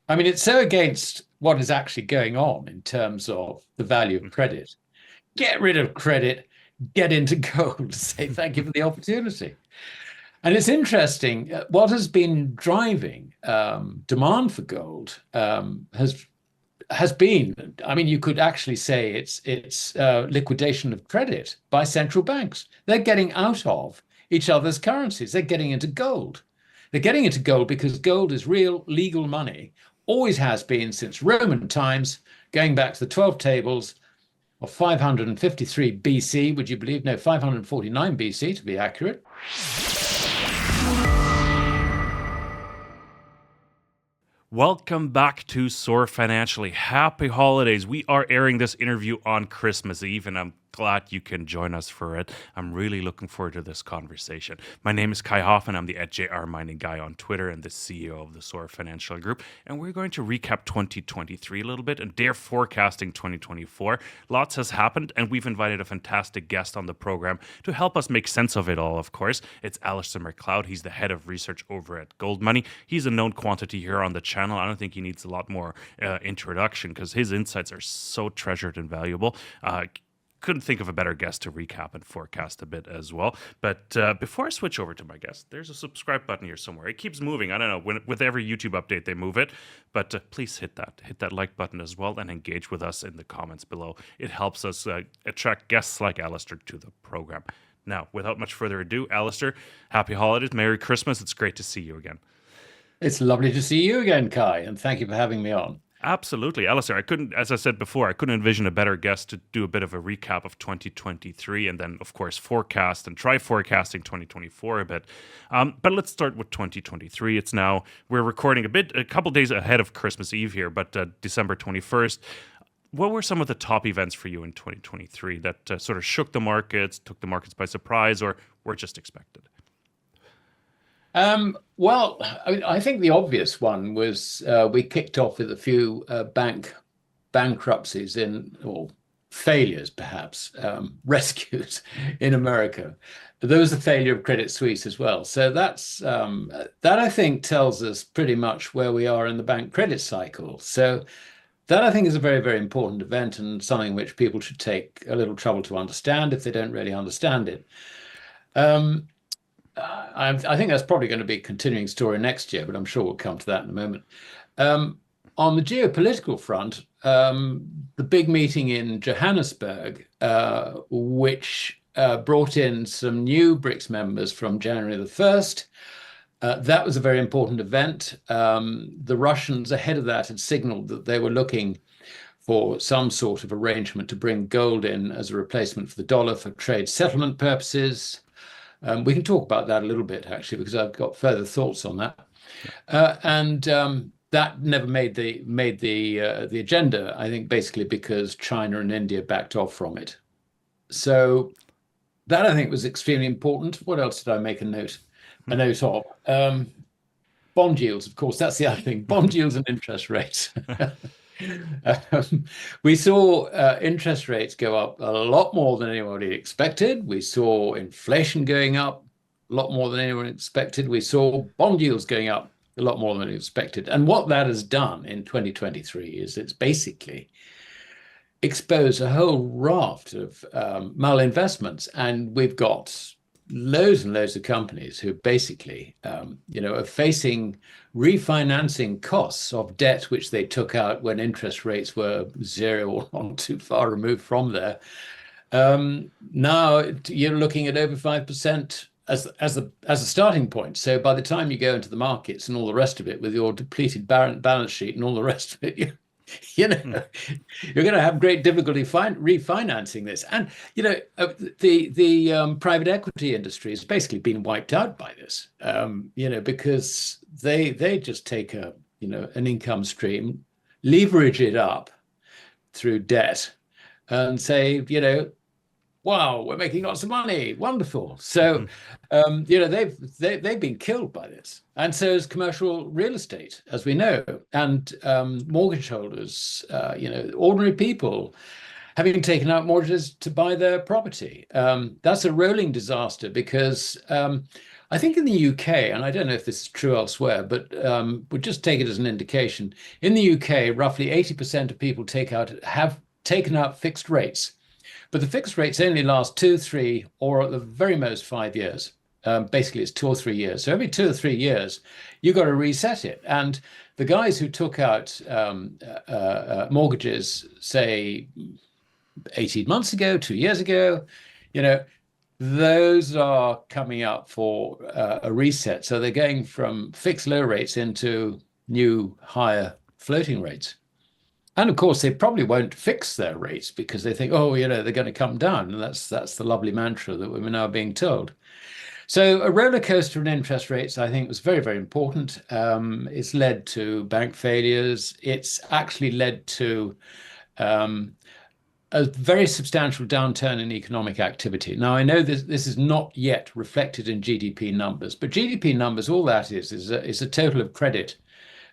I mean, it's so against what is actually going on in terms of the value of credit. Get rid of credit, get into gold, say thank you for the opportunity. And it's interesting, what has been driving demand for gold has been, I mean, you could actually say it's liquidation of credit by central banks. They're getting out of each other's currencies. They're getting into gold. They're getting into gold because gold is real legal money, always has been since Roman times, going back to the 12 tables of 553 BC, would you believe? No, 549 BC to be accurate. Welcome back to Soar Financially. Happy holidays. We are airing this interview on Christmas Eve, and I'm glad you can join us for it. I'm really looking forward to this conversation. My name is Kai Hoffman. I'm the @JR Mining Guy on Twitter and the CEO of the Soar Financial Group. And we're going to recap 2023 a little bit and dare forecasting 2024. Lots has happened, and we've invited a fantastic guest on the program to help us make sense of it all, of course. It's Alasdair Macleod. He's the head of research over at GOLDMONEY. He's a known quantity here on the channel. I don't think he needs a lot more introduction because his insights are so treasured and valuable. Couldn't think of a better guest to recap and forecast a bit as well. But before I switch over to my guest, there's a subscribe button here somewhere. It keeps moving. I don't know. With every YouTube update, they move it. But please hit that like button as well and engage with us in the comments below. It helps us attract guests like Alasdair to the program. Now, without much further ado, Alasdair, happy holidays, Merry Christmas. It's great to see you again. It's lovely to see you again, Kai, and thank you for having me on. Absolutely. Alasdair, as I said before, I couldn't envision a better guest to do a bit of a recap of 2023 and then, of course, forecast and try forecasting 2024 a bit. But let's start with 2023. We're recording a couple days ahead of Christmas Eve here, but December 21st. What were some of the top events for you in 2023 that sort of shook the markets, took the markets by surprise, or were just expected? Well, I think the obvious one was we kicked off with a few bankruptcies or failures, perhaps, rescues in America. There was the failure of Credit Suisse as well. So that I think tells us pretty much where we are in the bank credit cycle. So that I think is a very, very important event and something which people should take a little trouble to understand if they don't really understand it. I think that's probably going to be a continuing story next year, but I'm sure we'll come to that in a moment. On the geopolitical front, the big meeting in Johannesburg, which brought in some new BRICS members from January the 1st, that was a very important event. The Russians ahead of that had signaled that they were looking for some sort of arrangement to bring gold in as a replacement for the dollar for trade settlement purposes. We can talk about that a little bit, actually, because I've got further thoughts on that. And that never made the agenda, I think, basically because China and India backed off from it. So that, I think, was extremely important. What else did I make a note of? Bond yields, of course, that's the other thing. Bond yields and interest rates. We saw interest rates go up a lot more than anybody expected. We saw inflation going up a lot more than anyone expected. We saw bond yields going up a lot more than expected. And what that has done in 2023 is it's basically exposed a whole raft of malinvestments. And we've got loads and loads of companies who basically, are facing refinancing costs of debt which they took out when interest rates were zero or not too far removed from there. Now you're looking at over 5% as a starting point. So by the time you go into the markets and all the rest of it with your depleted balance sheet and all the rest of it, you're going to have great difficulty refinancing this. And, the private equity industry has basically been wiped out by this, because they just take an income stream, leverage it up through debt and say, wow, we're making lots of money. Wonderful. So, they've been killed by this. And so is commercial real estate, as we know, and mortgage holders, ordinary people having taken out mortgages to buy their property. That's a rolling disaster because I think in the UK, and I don't know if this is true elsewhere, but we'll just take it as an indication. In the UK, roughly 80% of people have taken out fixed rates, but the fixed rates only last 2, 3, or at the very most 5 years. Basically, it's 2 or 3 years. So every 2 or 3 years, you've got to reset it. And the guys who took out mortgages, say 18 months ago, 2 years ago, you know, those are coming up for a reset. So they're going from fixed low rates into new higher floating rates. And of course, they probably won't fix their rates because they think, oh, they're going to come down. And that's the lovely mantra that we're now being told. So a roller coaster in interest rates, I think, was very, very important. It's led to bank failures. It's actually led to a very substantial downturn in economic activity. Now, I know this is not yet reflected in GDP numbers, but GDP numbers, all that is a total of credit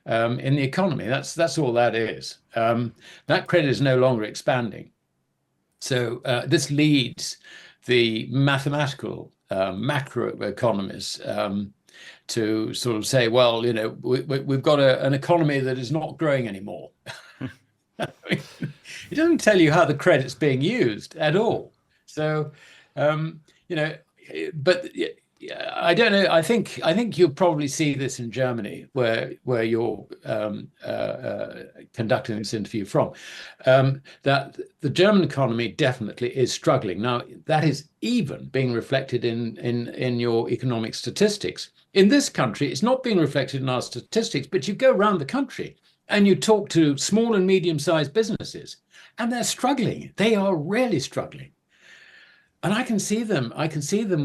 in the economy. That's all that is. That credit is no longer expanding. So this leads the mathematical macroeconomists to sort of say, well, we've got an economy that is not growing anymore. It doesn't tell you how the credit's being used at all. So, but I don't know. I think you'll probably see this in Germany, where you're conducting this interview from. That the German economy definitely is struggling now. That is even being reflected in your economic statistics. In this country, it's not being reflected in our statistics, but you go around the country and you talk to small and medium-sized businesses, and they're struggling. They are really struggling. And I can see them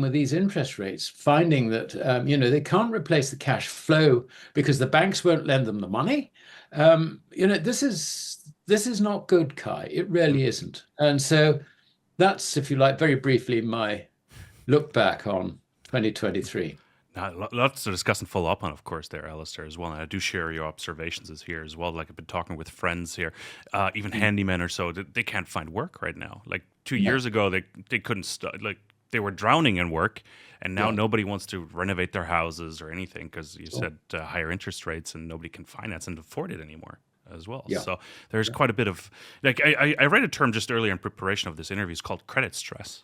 with these interest rates, finding that they can't replace the cash flow because the banks won't lend them the money. This is not good, Kai. It really isn't. And so that's, if you like, very briefly, my look back on 2023. Lots to discuss and follow up on, of course, there, Alasdair, as well. And I do share your observations here as well. Like, I've been talking with friends here, even handymen or so, they can't find work right now. Like 2 years ago, they couldn't, they were drowning in work. And now nobody wants to renovate their houses or anything because you said higher interest rates and nobody can finance and afford it anymore as well. Yeah. So there's quite a bit of, I read a term just earlier in preparation of this interview. It's called credit stress.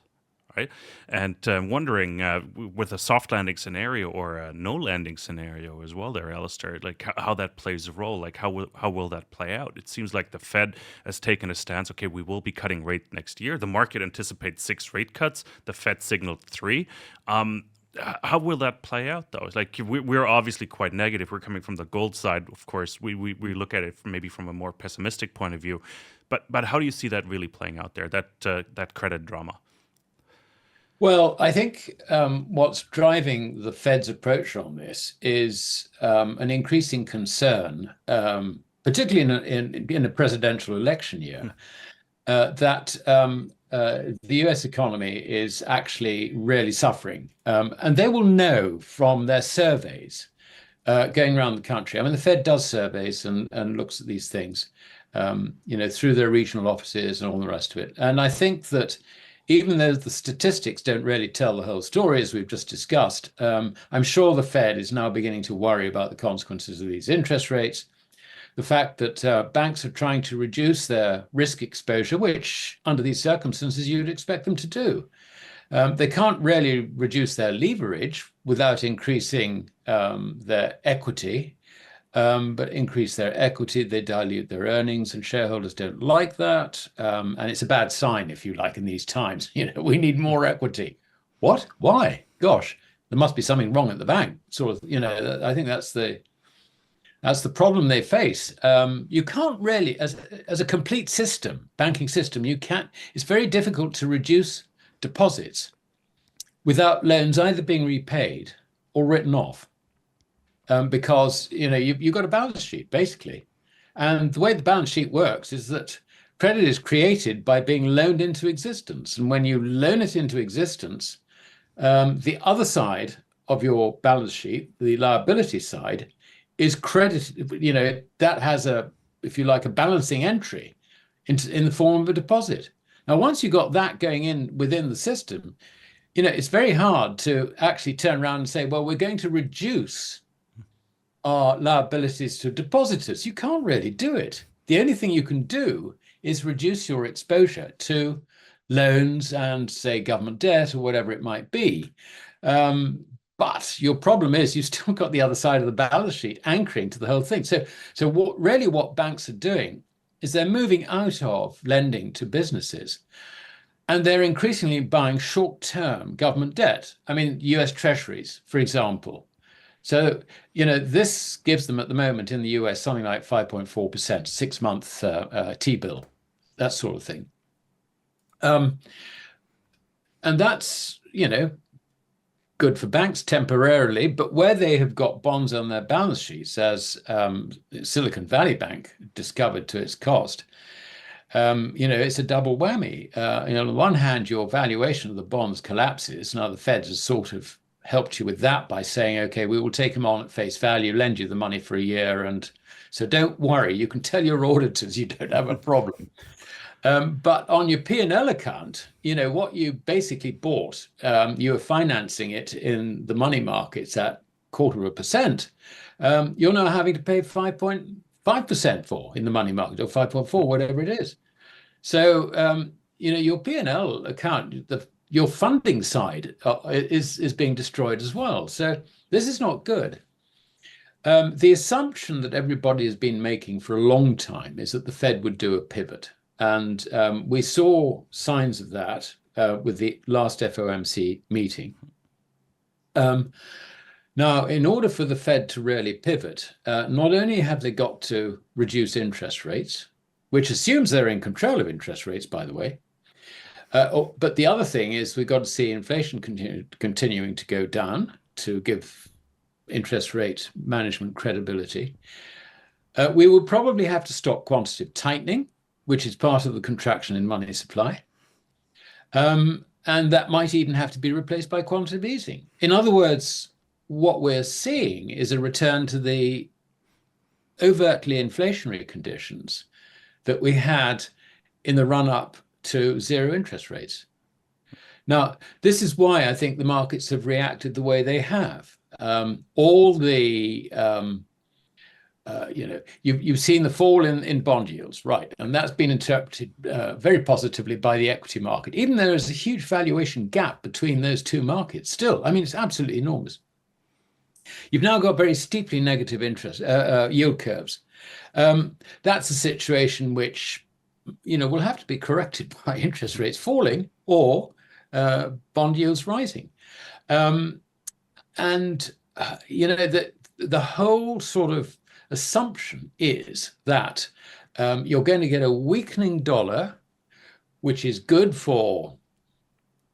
Right, and I'm wondering with a soft landing scenario or a no landing scenario as well, there, Alasdair, like how that plays a role. Like how will that play out? It seems like the Fed has taken a stance. Okay, we will be cutting rate next year. The market anticipates 6 rate cuts. The Fed signaled 3. How will that play out, though? Like we're obviously quite negative. We're coming from the gold side, of course. We look at it maybe from a more pessimistic point of view. But how do you see that really playing out there? That credit drama. Well, I think what's driving the Fed's approach on this is an increasing concern, particularly in a presidential election year, that the US economy is actually really suffering. And they will know from their surveys going around the country. I mean, the Fed does surveys and looks at these things, through their regional offices and all the rest of it. And I think that even though the statistics don't really tell the whole story, as we've just discussed, I'm sure the Fed is now beginning to worry about the consequences of these interest rates. The fact that banks are trying to reduce their risk exposure, which under these circumstances you'd expect them to do. They can't really reduce their leverage without increasing their equity. But increase their equity, they dilute their earnings, and shareholders don't like that. And it's a bad sign, if you like, in these times. We need more equity. What? Why? Gosh, there must be something wrong at the bank. Sort of, I think that's the problem they face. You can't really, as a complete system, banking system, it's very difficult to reduce deposits without loans either being repaid or written off. Because you've got a balance sheet basically, and the way the balance sheet works is that credit is created by being loaned into existence, and when you loan it into existence, the other side of your balance sheet, the liability side, is credit. That has if you like, a balancing entry in the form of a deposit. Now, once you got that going in within the system, it's very hard to actually turn around and say, well, we're going to reduce our liabilities to depositors. You can't really do it. The only thing you can do is reduce your exposure to loans and, say, government debt or whatever it might be. But your problem is you've still got the other side of the balance sheet anchoring to the whole thing. So what banks are doing is they're moving out of lending to businesses, and they're increasingly buying short-term government debt. I mean, US Treasuries, for example. So, this gives them at the moment in the US something like 5.4%, 6-month T-bill, that sort of thing. And that's, good for banks temporarily, but where they have got bonds on their balance sheets, as Silicon Valley Bank discovered to its cost, it's a double whammy. On the one hand, your valuation of the bonds collapses. Now, the Fed has sort of helped you with that by saying, okay, we will take them on at face value, lend you the money for a year. And so don't worry, you can tell your auditors you don't have a problem. But on your P&L account, what you basically bought, you were financing it in the money markets at 0.25%. You're now having to pay 5.5% for in the money market, or 5.4, whatever it is. So, your P&L account, your funding side is being destroyed as well. So this is not good. The assumption that everybody has been making for a long time is that the Fed would do a pivot. And we saw signs of that with the last FOMC meeting. Now, in order for the Fed to really pivot, not only have they got to reduce interest rates, which assumes they're in control of interest rates, by the way, but the other thing is we've got to see inflation continuing to go down to give interest rate management credibility. We will probably have to stop quantitative tightening, which is part of the contraction in money supply. And that might even have to be replaced by quantitative easing. In other words, what we're seeing is a return to the overtly inflationary conditions that we had in the run-up to zero interest rates. Now, this is why I think the markets have reacted the way they have. All the you've seen the fall in bond yields, right? And that's been interpreted very positively by the equity market, even though there's a huge valuation gap between those two markets still. I mean, it's absolutely enormous. You've now got very steeply negative interest yield curves. That's a situation which, will have to be corrected by interest rates falling or bond yields rising. The whole sort of assumption is that you're going to get a weakening dollar, which is good for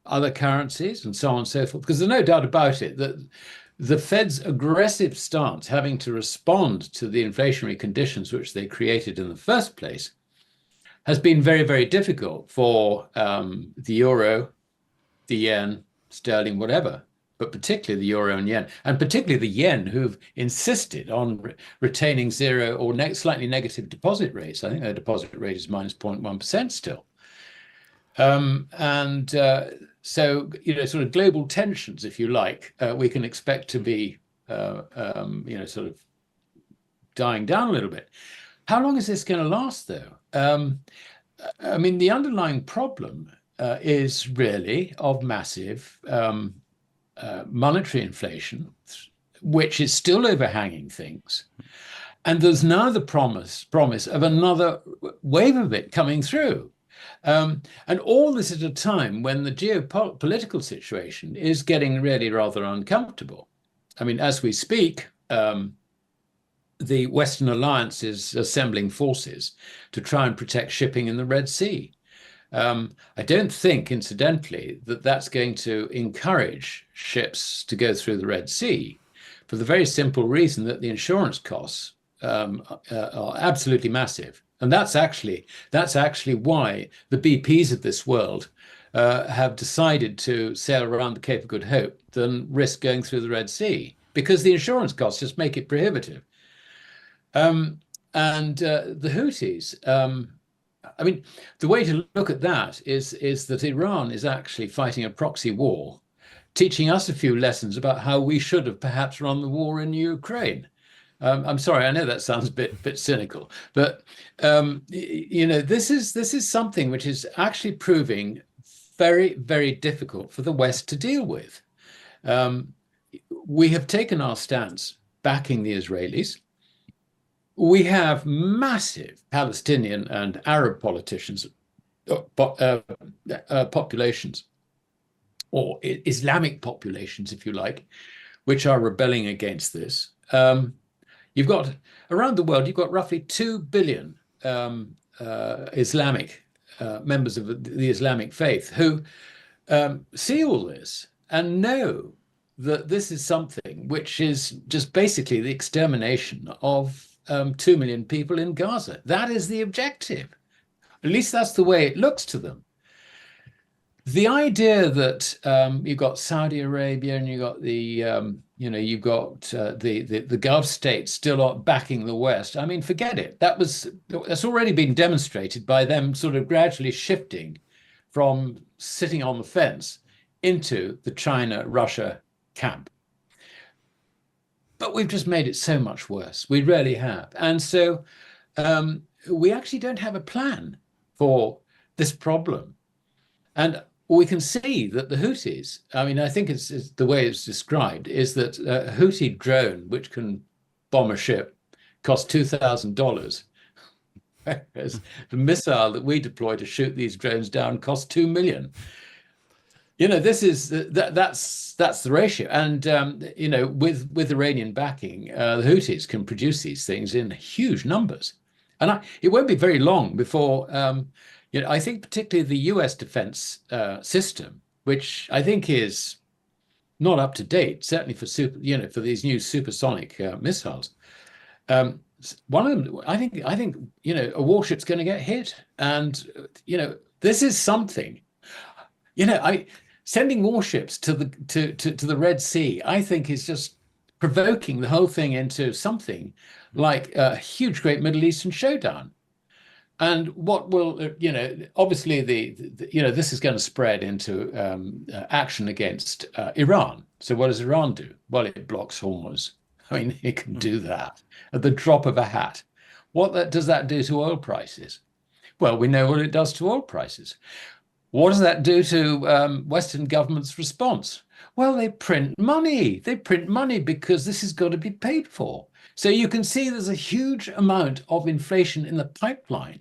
other currencies and so on and so forth, because there's no doubt about it that the Fed's aggressive stance, having to respond to the inflationary conditions which they created in the first place, has been very, very difficult for the euro, the yen, sterling, whatever, but particularly the euro and yen, and particularly the yen, who've insisted on retaining zero or slightly negative deposit rates. I think their deposit rate is minus 0.1% still. So, sort of global tensions, if you like, we can expect to be, sort of dying down a little bit. How long is this going to last, though? I mean, the underlying problem is really of massive monetary inflation, which is still overhanging things. And there's now the promise of another wave of it coming through. And all this at a time when the geopolitical situation is getting really rather uncomfortable. I mean, as we speak, the Western Alliance is assembling forces to try and protect shipping in the Red Sea. I don't think, incidentally, that that's going to encourage ships to go through the Red Sea, for the very simple reason that the insurance costs are absolutely massive. And that's actually why the BPs of this world have decided to sail around the Cape of Good Hope than risk going through the Red Sea, because the insurance costs just make it prohibitive. The Houthis, I mean, the way to look at that is that Iran is actually fighting a proxy war teaching us a few lessons about how we should have perhaps run the war in Ukraine. I'm sorry, I know that sounds a bit cynical, but this is something which is actually proving very, very difficult for the West to deal with. We have taken our stance backing the Israelis. We have massive Palestinian and Arab populations, or Islamic populations, if you like, which are rebelling against this. You've got, around the world, you've got roughly 2 billion Islamic members of the Islamic faith who see all this and know that this is something which is just basically the extermination of 2 million people in Gaza. That is the objective. At least that's the way it looks to them. The idea that you've got Saudi Arabia and you've got the Gulf states still backing the West. I mean, forget it. That's already been demonstrated by them sort of gradually shifting from sitting on the fence into the China-Russia camp. But we've just made it so much worse. We really have. And so we actually don't have a plan for this problem. And we can see that the Houthis, I mean, I think it's the way it's described, is that a Houthi drone, which can bomb a ship, costs $2,000. Whereas the missile that we deploy to shoot these drones down costs $2 million. This is that's the ratio. And with Iranian backing, the Houthis can produce these things in huge numbers. And it won't be very long before I think particularly the US defense system, which I think is not up to date, certainly for for these new supersonic missiles. One of them, I think a warship's going to get hit, and this is something. Sending warships to the Red Sea, I think, is just provoking the whole thing into something like a huge, great Middle Eastern showdown. And what will, obviously this is going to spread into action against Iran. So what does Iran do? Well, it blocks Hormuz. I mean, it can do that at the drop of a hat. What does that do to oil prices? Well, we know what it does to oil prices. What does that do to Western governments' response? Well, they print money. They print money because this has got to be paid for. So you can see there's a huge amount of inflation in the pipeline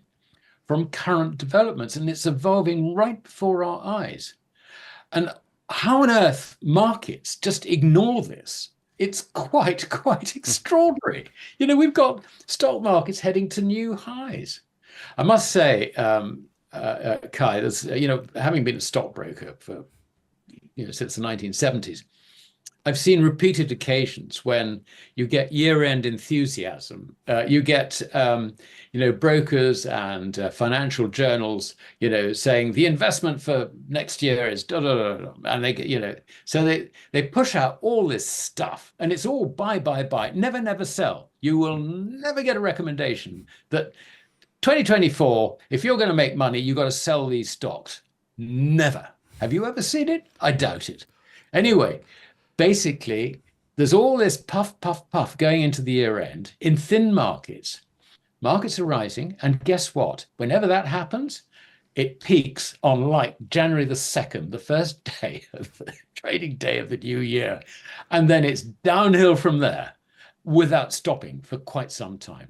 from current developments, and it's evolving right before our eyes. And how on earth markets just ignore this? It's quite extraordinary. We've got stock markets heading to new highs. I must say, Kai, there's, having been a stockbroker for, since the 1970s, I've seen repeated occasions when you get year-end enthusiasm. You get, brokers and financial journals, saying the investment for next year is da da da, da, and they get, so they push out all this stuff, and it's all buy, never sell. You will never get a recommendation that 2024, if you're going to make money, you've got to sell these stocks. Never. Have you ever seen it? I doubt it. Anyway. Basically, there's all this puff going into the year end in thin markets. Markets are rising, and guess what? Whenever that happens, it peaks on like January the 2nd, the first day of the trading day of the new year. And then it's downhill from there without stopping for quite some time.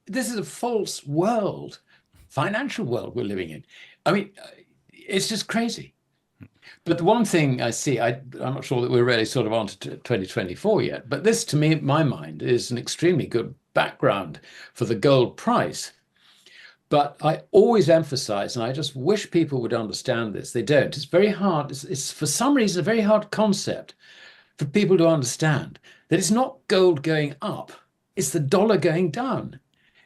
This is a false world, financial world we're living in. I mean, it's just crazy. But the one thing I see, I'm not sure that we're really sort of on to 2024 yet, but this, to me, in my mind, is an extremely good background for the gold price. But I always emphasize, and I just wish people would understand this, they don't. It's very hard. It's for some reason a very hard concept for people to understand that it's not gold going up, it's the dollar going down.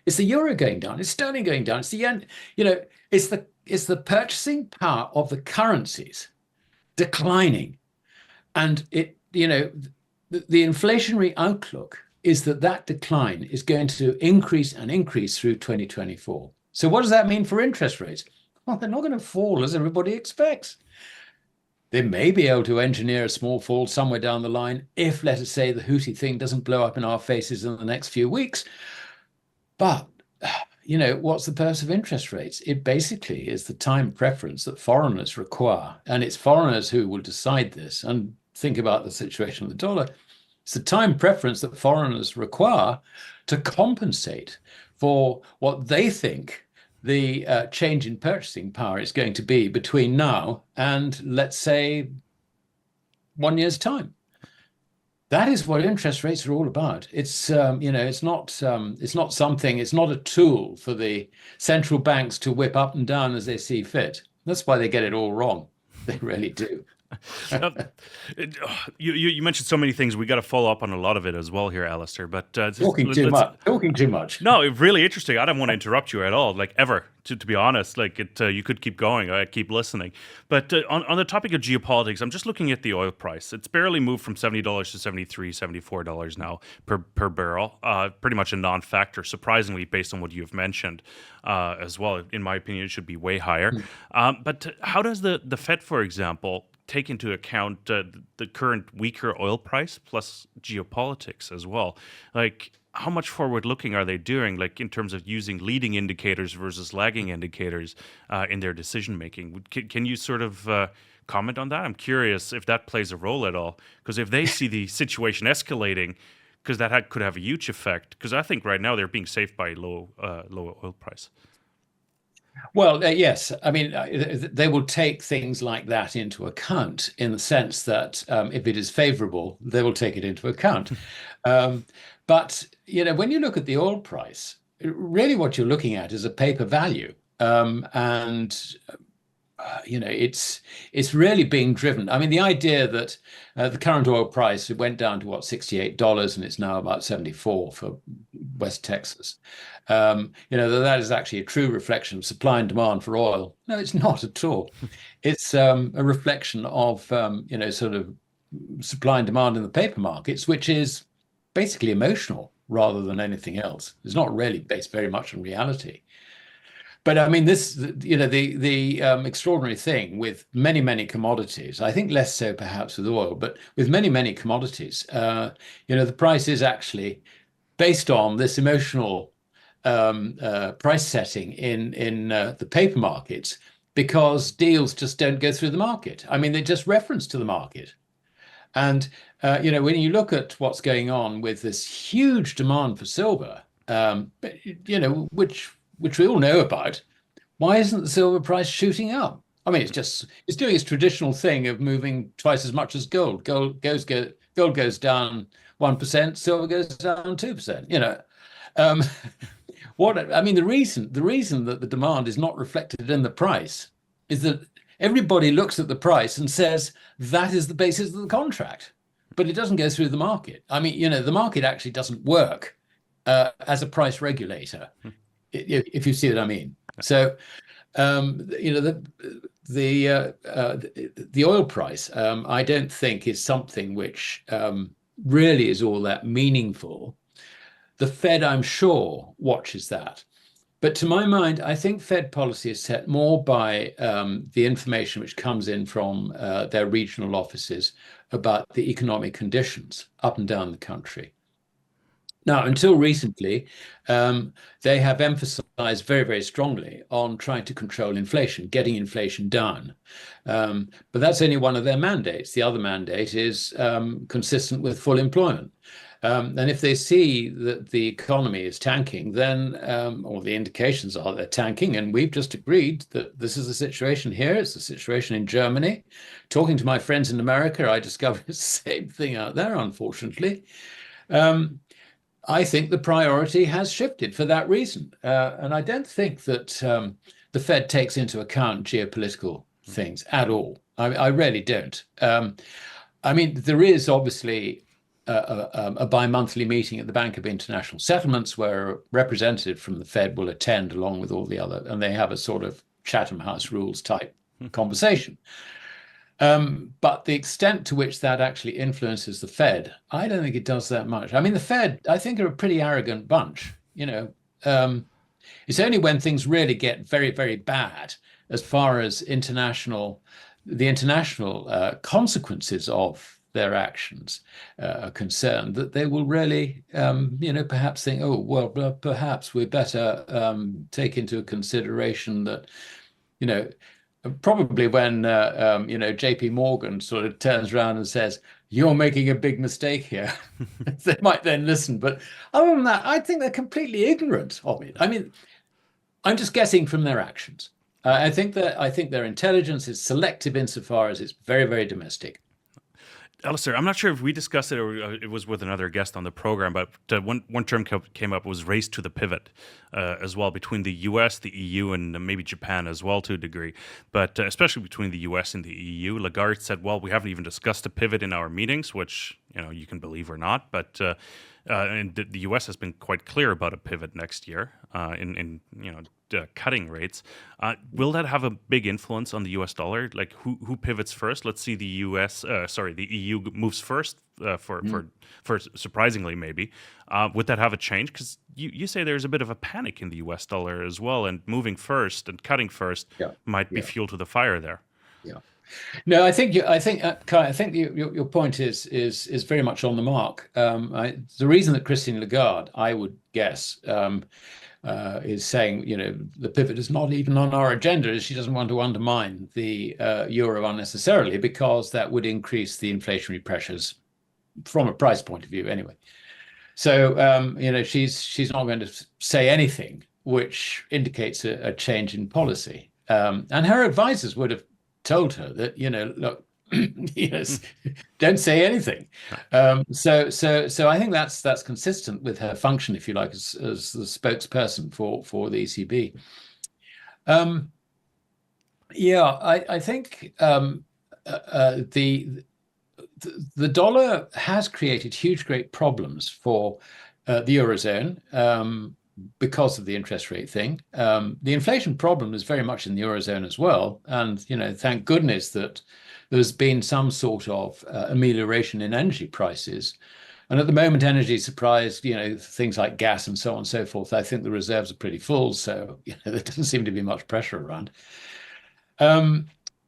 It's the euro going down, it's sterling going down, it's the yen, it's the purchasing power of the currencies declining. And the inflationary outlook is that decline is going to increase through 2024. So what does that mean for interest rates? Well, they're not going to fall as everybody expects. They may be able to engineer a small fall somewhere down the line if, let us say, the Houthi thing doesn't blow up in our faces in the next few weeks. But, what's the purpose of interest rates? It basically is the time preference that foreigners require. And it's foreigners who will decide this. And think about the situation of the dollar. It's the time preference that foreigners require to compensate for what they think the change in purchasing power is going to be between now and, let's say, 1 year's time. That is what interest rates are all about. It's it's not something. It's not a tool for the central banks to whip up and down as they see fit. That's why they get it all wrong. They really do. You mentioned so many things. We got to follow up on a lot of it as well here, Alasdair. But talking too much. No, it's really interesting. I don't want to interrupt you at all, like ever. To be honest, like you could keep going. I keep listening. But on the topic of geopolitics, I'm just looking at the oil price. It's barely moved from $70 to $73, $74 now per barrel. Pretty much a non-factor, surprisingly, based on what you've mentioned as well. In my opinion, it should be way higher. But how does the Fed, for example, take into account the current weaker oil price plus geopolitics as well? Like, how much forward-looking are they doing, like in terms of using leading indicators versus lagging indicators in their decision-making? Can you sort of comment on that? I'm curious if that plays a role at all, because if they see the situation escalating, because that could have a huge effect, because I think right now they're being saved by low oil price. Well, yes. I mean, they will take things like that into account in the sense that if it is favorable, they will take it into account. But, when you look at the oil price, really what you're looking at is a paper value. It's really being driven. I mean, the idea that the current oil price, it went down to $68 and it's now about $74 for West Texas. That is actually a true reflection of supply and demand for oil. No, it's not at all. It's a reflection of sort of supply and demand in the paper markets, which is basically emotional rather than anything else. It's not really based very much on reality. But I mean, the extraordinary thing with many, many commodities, I think less so perhaps with oil, but with many, many commodities, the price is actually based on this emotional price setting in the paper markets, because deals just don't go through the market. I mean, they just reference to the market. And, when you look at what's going on with this huge demand for silver, which we all know about, why isn't the silver price shooting up? I mean, it's doing its traditional thing of moving twice as much as gold. Gold goes down 1%, silver goes down 2%. The reason that the demand is not reflected in the price is that everybody looks at the price and says that is the basis of the contract, but it doesn't go through the market. I mean, the market actually doesn't work as a price regulator, if you see what I mean. So, the oil price, I don't think is something which really is all that meaningful. The Fed, I'm sure, watches that. But to my mind, I think Fed policy is set more by the information which comes in from their regional offices about the economic conditions up and down the country. Now, until recently, they have emphasized very, very strongly on trying to control inflation, getting inflation down. But that's only one of their mandates. The other mandate is consistent with full employment. And if they see that the economy is tanking, then, or the indications are they're tanking, and we've just agreed that this is the situation here, it's the situation in Germany. Talking to my friends in America, I discovered the same thing out there, unfortunately. I think the priority has shifted for that reason. And I don't think that the Fed takes into account geopolitical things at all. I really don't. I mean, there is obviously a bi-monthly meeting at the Bank of International Settlements where a representative from the Fed will attend along with all the other, and they have a sort of Chatham House rules type conversation. But the extent to which that actually influences the Fed, I don't think it does that much. I mean, the Fed, I think, are a pretty arrogant bunch. It's only when things really get very, very bad as far as international the international consequences of their actions are concerned, that they will really, perhaps think, oh, well, perhaps we better take into consideration that, probably when, JP Morgan sort of turns around and says, you're making a big mistake here, they might then listen. But other than that, I think they're completely ignorant of it. I mean, I'm just guessing from their actions. I think their intelligence is selective insofar as it's very, very domestic. Alasdair, I'm not sure if we discussed it or it was with another guest on the program, but one term came up was race to the pivot as well between the US, the EU, and maybe Japan as well to a degree. But especially between the US and the EU, Lagarde said, well, we haven't even discussed a pivot in our meetings, which you can believe or not. But and the US has been quite clear about a pivot next year in cutting rates. Will that have a big influence on the US dollar? Like who pivots first? Let's see the the EU moves first for surprisingly maybe. Would that have a change? Because you say there's a bit of a panic in the US dollar as well, and moving first and cutting first might be fuel to the fire there. Yeah. No, I think your point is very much on the mark. The reason that Christine Lagarde, I would guess, is saying, the pivot is not even on our agenda, is she doesn't want to undermine the euro unnecessarily, because that would increase the inflationary pressures from a price point of view anyway. So, she's not going to say anything which indicates a change in policy. And her advisors would have told her that, look, yes, don't say anything. So I think that's consistent with her function, if you like, as the spokesperson for the ECB. I think the dollar has created great problems for the Eurozone because of the interest rate thing. The inflation problem is very much in the Eurozone as well. And, thank goodness that there's been some sort of amelioration in energy prices. And at the moment, energy supplies, things like gas and so on and so forth, I think the reserves are pretty full. So, there doesn't seem to be much pressure around.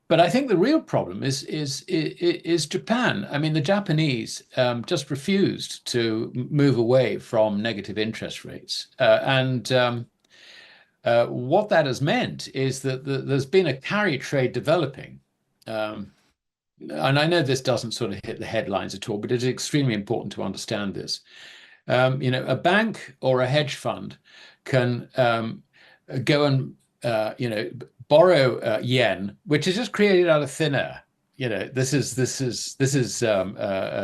But I think the real problem is Japan. I mean, the Japanese just refused to move away from negative interest rates. And what that has meant is that there's been a carry trade developing. And I know this doesn't sort of hit the headlines at all, but it is extremely important to understand this. A bank or a hedge fund can go and, borrow yen, which is just created out of thin air. This is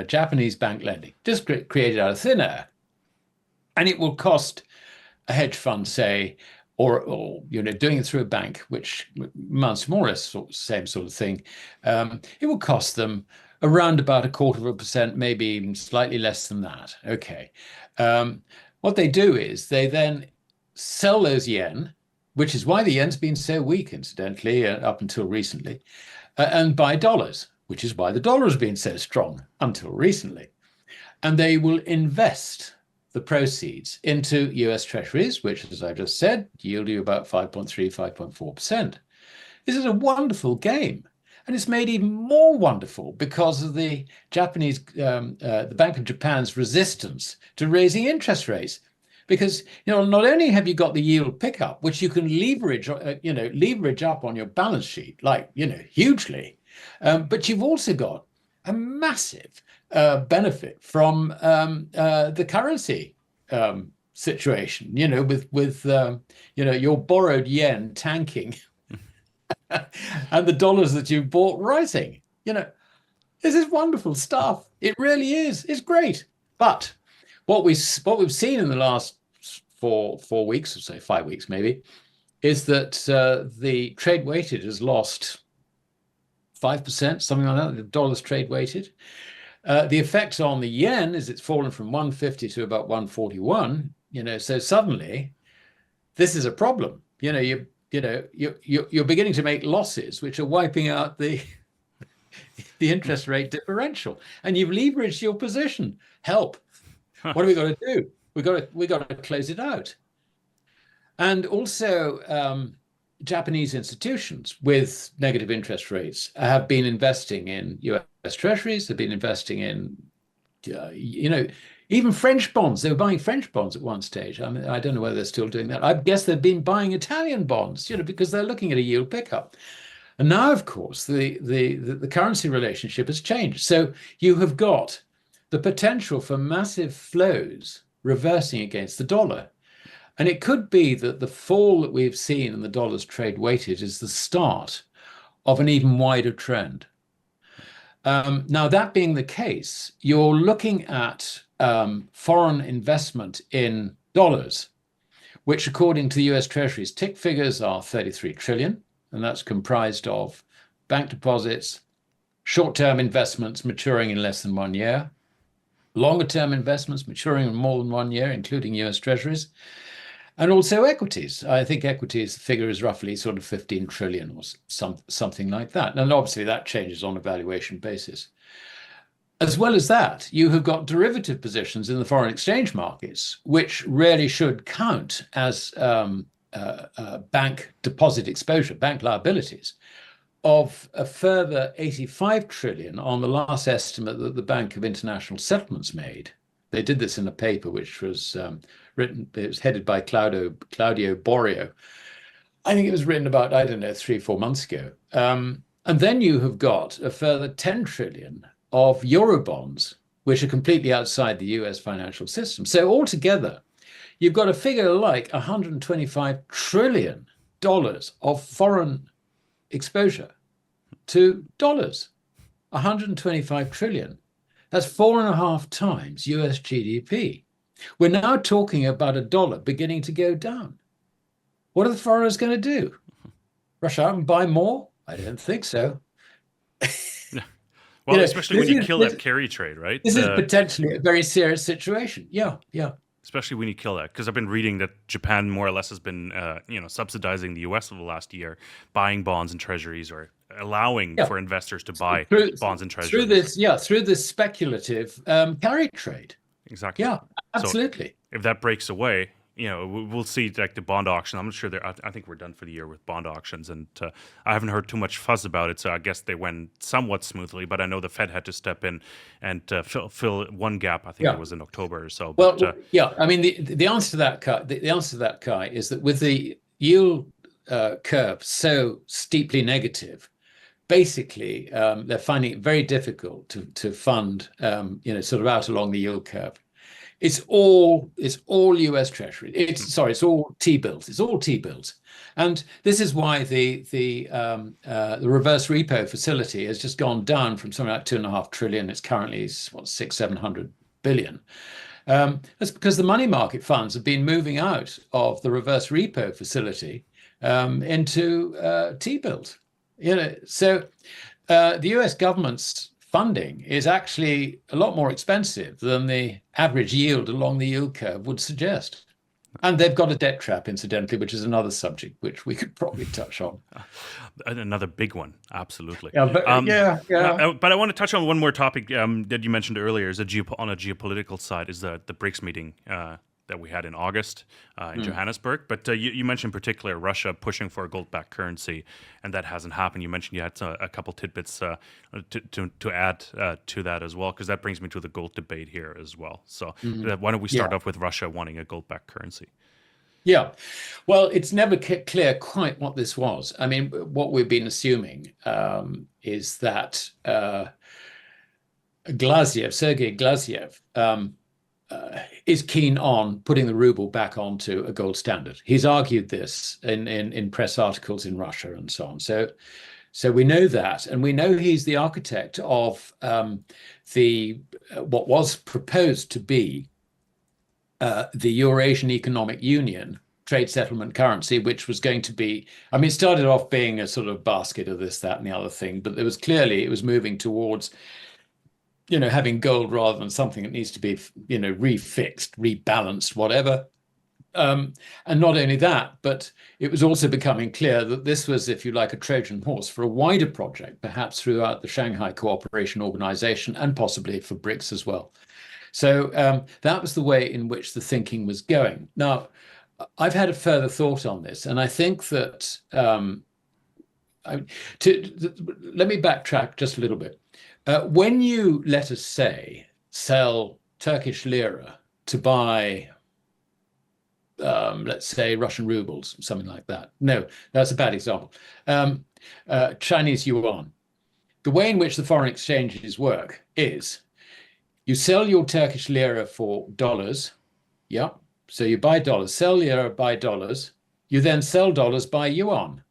Japanese bank lending, just created out of thin air, and it will cost a hedge fund, say, or doing it through a bank, which amounts more or less same sort of thing. It will cost them around about 0.25%, maybe even slightly less than that. Okay, what they do is they then sell those yen, which is why the yen's been so weak, incidentally, up until recently, and buy dollars, which is why the dollar has been so strong until recently. And they will invest the proceeds into US Treasuries, which, as I just said, yield you about 5.3, 5.4%. This is a wonderful game. And it's made even more wonderful because of the the Bank of Japan's resistance to raising interest rates. Because not only have you got the yield pickup, which you can leverage up on your balance sheet, hugely, but you've also got a massive benefit from the currency situation. With your borrowed yen tanking and the dollars that you bought rising. This is wonderful stuff. It really is. It's great. But what we've seen in the last 4 weeks, or say 5 weeks maybe, is that the trade weighted has lost 5%, something like that. The dollar's trade weighted. The effect on the yen is it's fallen from 150 to about 141. So suddenly this is a problem. You're beginning to make losses which are wiping out the interest rate differential, and you've leveraged your position. Help. What have we got to do? We got to close it out. And also, Japanese institutions with negative interest rates have been investing in US treasuries. They've been investing in, even French bonds. They were buying French bonds at one stage. I mean, I don't know whether they're still doing that. I guess they've been buying Italian bonds, because they're looking at a yield pickup. And now, of course, the currency relationship has changed. So you have got the potential for massive flows reversing against the dollar. And it could be that the fall that we've seen in the dollar's trade weighted is the start of an even wider trend. Now, that being the case, you're looking at foreign investment in dollars, which according to the US Treasury's tick figures are 33 trillion. And that's comprised of bank deposits, short-term investments maturing in less than 1 year, longer-term investments maturing in more than 1 year, including US Treasuries, and also equities. I think equities figure is roughly sort of 15 trillion or something like that. And obviously that changes on a valuation basis. As well as that, you have got derivative positions in the foreign exchange markets, which really should count as bank deposit exposure, bank liabilities, of a further 85 trillion on the last estimate that the Bank of International Settlements made. They did this in a paper which was written, it was headed by Claudio Borio. I think it was written about, 3-4 months ago. And then you have got a further 10 trillion of Eurobonds, which are completely outside the US financial system. So altogether, you've got a figure like $125 trillion of foreign exposure to dollars. 125 trillion. That's 4.5 times US GDP. We're now talking about a dollar beginning to go down. What are the foreigners going to do? Rush out and buy more? I don't think so. Well, especially when you kill that carry trade, right? This is potentially a very serious situation. Yeah. Especially when you kill that, because I've been reading that Japan more or less has been, subsidizing the U.S. over the last year, buying bonds and treasuries, or allowing for investors to buy bonds and treasuries through this speculative carry trade. Exactly. Yeah, absolutely. So if that breaks away, we'll see like the bond auction. I'm not sure. I think we're done for the year with bond auctions, and I haven't heard too much fuss about it. So I guess they went somewhat smoothly. But I know the Fed had to step in and fill one gap. I think it was in October or so. Well, I mean, the answer to that, Kai, is that with the yield curve so steeply negative, basically they're finding it very difficult to fund, sort of out along the yield curve. It's all US Treasury. It's all T-bills. It's all T-bills, and this is why the reverse repo facility has just gone down from something like 2.5 trillion. It's currently 600-700 billion. That's because the money market funds have been moving out of the reverse repo facility into T-bills. So the US government's funding is actually a lot more expensive than the average yield along the yield curve would suggest. And they've got a debt trap, incidentally, which is another subject which we could probably touch on. Another big one, absolutely. But I want to touch on one more topic that you mentioned earlier. Is on a geopolitical side, is the BRICS meeting that we had in August in Johannesburg. But you mentioned in particular Russia pushing for a gold-backed currency, and that hasn't happened. You mentioned you had a couple tidbits to add to that as well, because that brings me to the gold debate here as well. So why don't we start off with Russia wanting a gold-backed currency? Yeah. Well, it's never clear quite what this was. I mean, what we've been assuming is that Sergei Glaziev, is keen on putting the ruble back onto a gold standard. He's argued this in press articles in Russia and so on. So we know that, and we know he's the architect of what was proposed to be the Eurasian Economic Union trade settlement currency, which was going to be, I mean, it started off being a sort of basket of this, that, and the other thing, but it was moving towards having gold rather than something that needs to be, refixed, rebalanced, whatever. And not only that, but it was also becoming clear that this was, if you like, a Trojan horse for a wider project, perhaps throughout the Shanghai Cooperation Organization and possibly for BRICS as well. So that was the way in which the thinking was going. Now, I've had a further thought on this, and I think that let me backtrack just a little bit. When you, let us say, sell Turkish lira to buy, let's say, Russian rubles, something like that. No, that's a bad example. Chinese yuan. The way in which the foreign exchanges work is you sell your Turkish lira for dollars. Yeah. So you buy dollars, sell lira, buy dollars. You then sell dollars, buy yuan.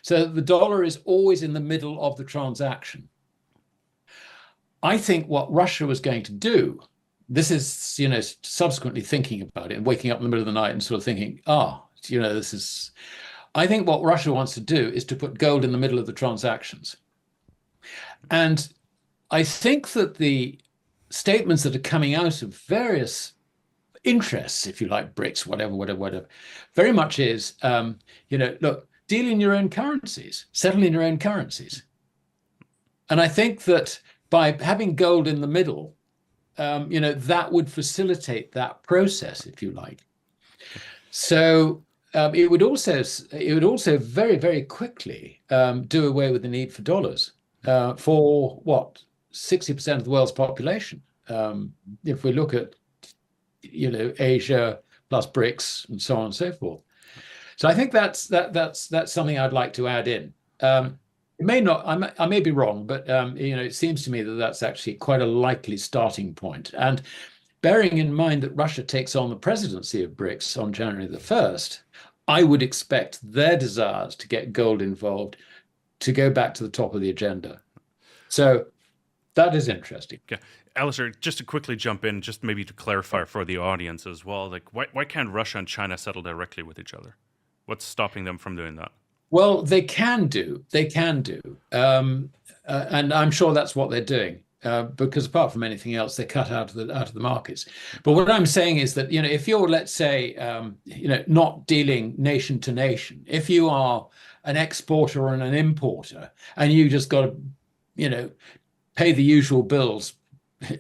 So the dollar is always in the middle of the transaction. I think what Russia was going to do, this is, subsequently thinking about it and waking up in the middle of the night and sort of thinking, this is, I think what Russia wants to do is to put gold in the middle of the transactions. And I think that the statements that are coming out of various interests, if you like, BRICS, whatever, very much is, look, deal in your own currencies, settle in your own currencies. And I think that by having gold in the middle, that would facilitate that process, if you like. So it would also very, very quickly do away with the need for dollars for what, 60% of the world's population. If we look at, Asia plus BRICS and so on and so forth. So I think that's something I'd like to add in. It may not, I may be wrong, but it seems to me that that's actually quite a likely starting point. And bearing in mind that Russia takes on the presidency of BRICS on January the 1st, I would expect their desires to get gold involved to go back to the top of the agenda. So that is interesting. Okay. Alasdair, just to quickly jump in, just maybe to clarify for the audience as well, like why can't Russia and China settle directly with each other? What's stopping them from doing that? Well, they can do. And I'm sure that's what they're doing, because apart from anything else, they're cut out of the markets. But what I'm saying is that, if you're, let's say, not dealing nation to nation, if you are an exporter and an importer, and you just got to, pay the usual bills,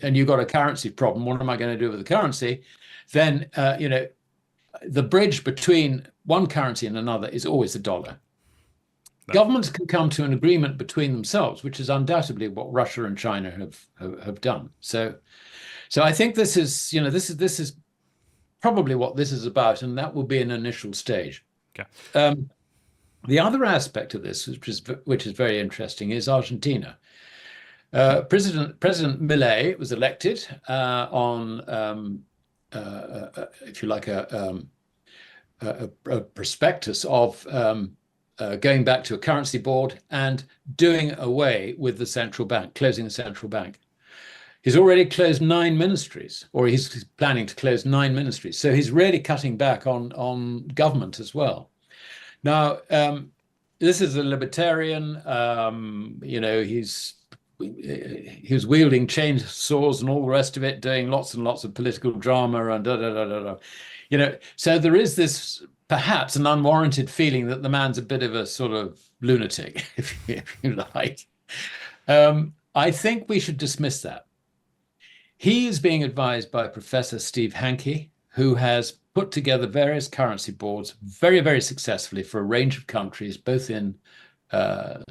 and you've got a currency problem, what am I going to do with the currency? Then, the bridge between one currency and another is always the dollar. Governments can come to an agreement between themselves, which is undoubtedly what Russia and China have done. So I think this is probably what this is about, and that will be an initial stage. Okay. The other aspect of this, which is very interesting, is Argentina. President Milei was elected on, if you like, a prospectus of going back to a currency board and doing away with the central bank, closing the central bank. He's already closed 9 ministries, or he's planning to close 9 ministries. So he's really cutting back on government as well. Now, this is a libertarian. He was wielding chainsaws and all the rest of it, doing lots and lots of political drama and so there is this perhaps an unwarranted feeling that the man's a bit of a sort of lunatic, if you like. I think we should dismiss that. He is being advised by Professor Steve Hanke, who has put together various currency boards very, very successfully for a range of countries, both in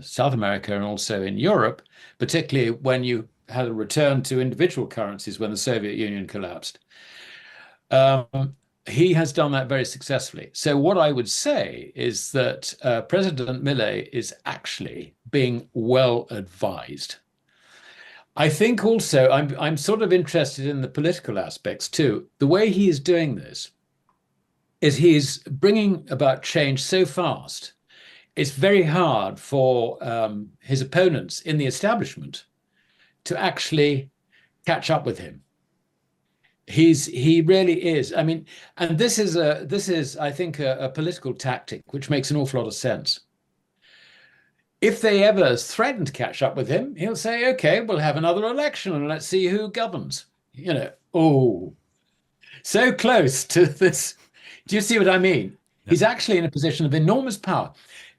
South America and also in Europe, particularly when you had a return to individual currencies when the Soviet Union collapsed. He has done that very successfully. So what I would say is that President Milei is actually being well advised. I think also I'm sort of interested in the political aspects too. The way he is doing this is he's bringing about change so fast. It's very hard for his opponents in the establishment to actually catch up with him. He really is. I mean, and this is I think a political tactic which makes an awful lot of sense. If they ever threaten to catch up with him, he'll say, "Okay, we'll have another election and let's see who governs." So close to this. Do you see what I mean? Yeah. He's actually in a position of enormous power.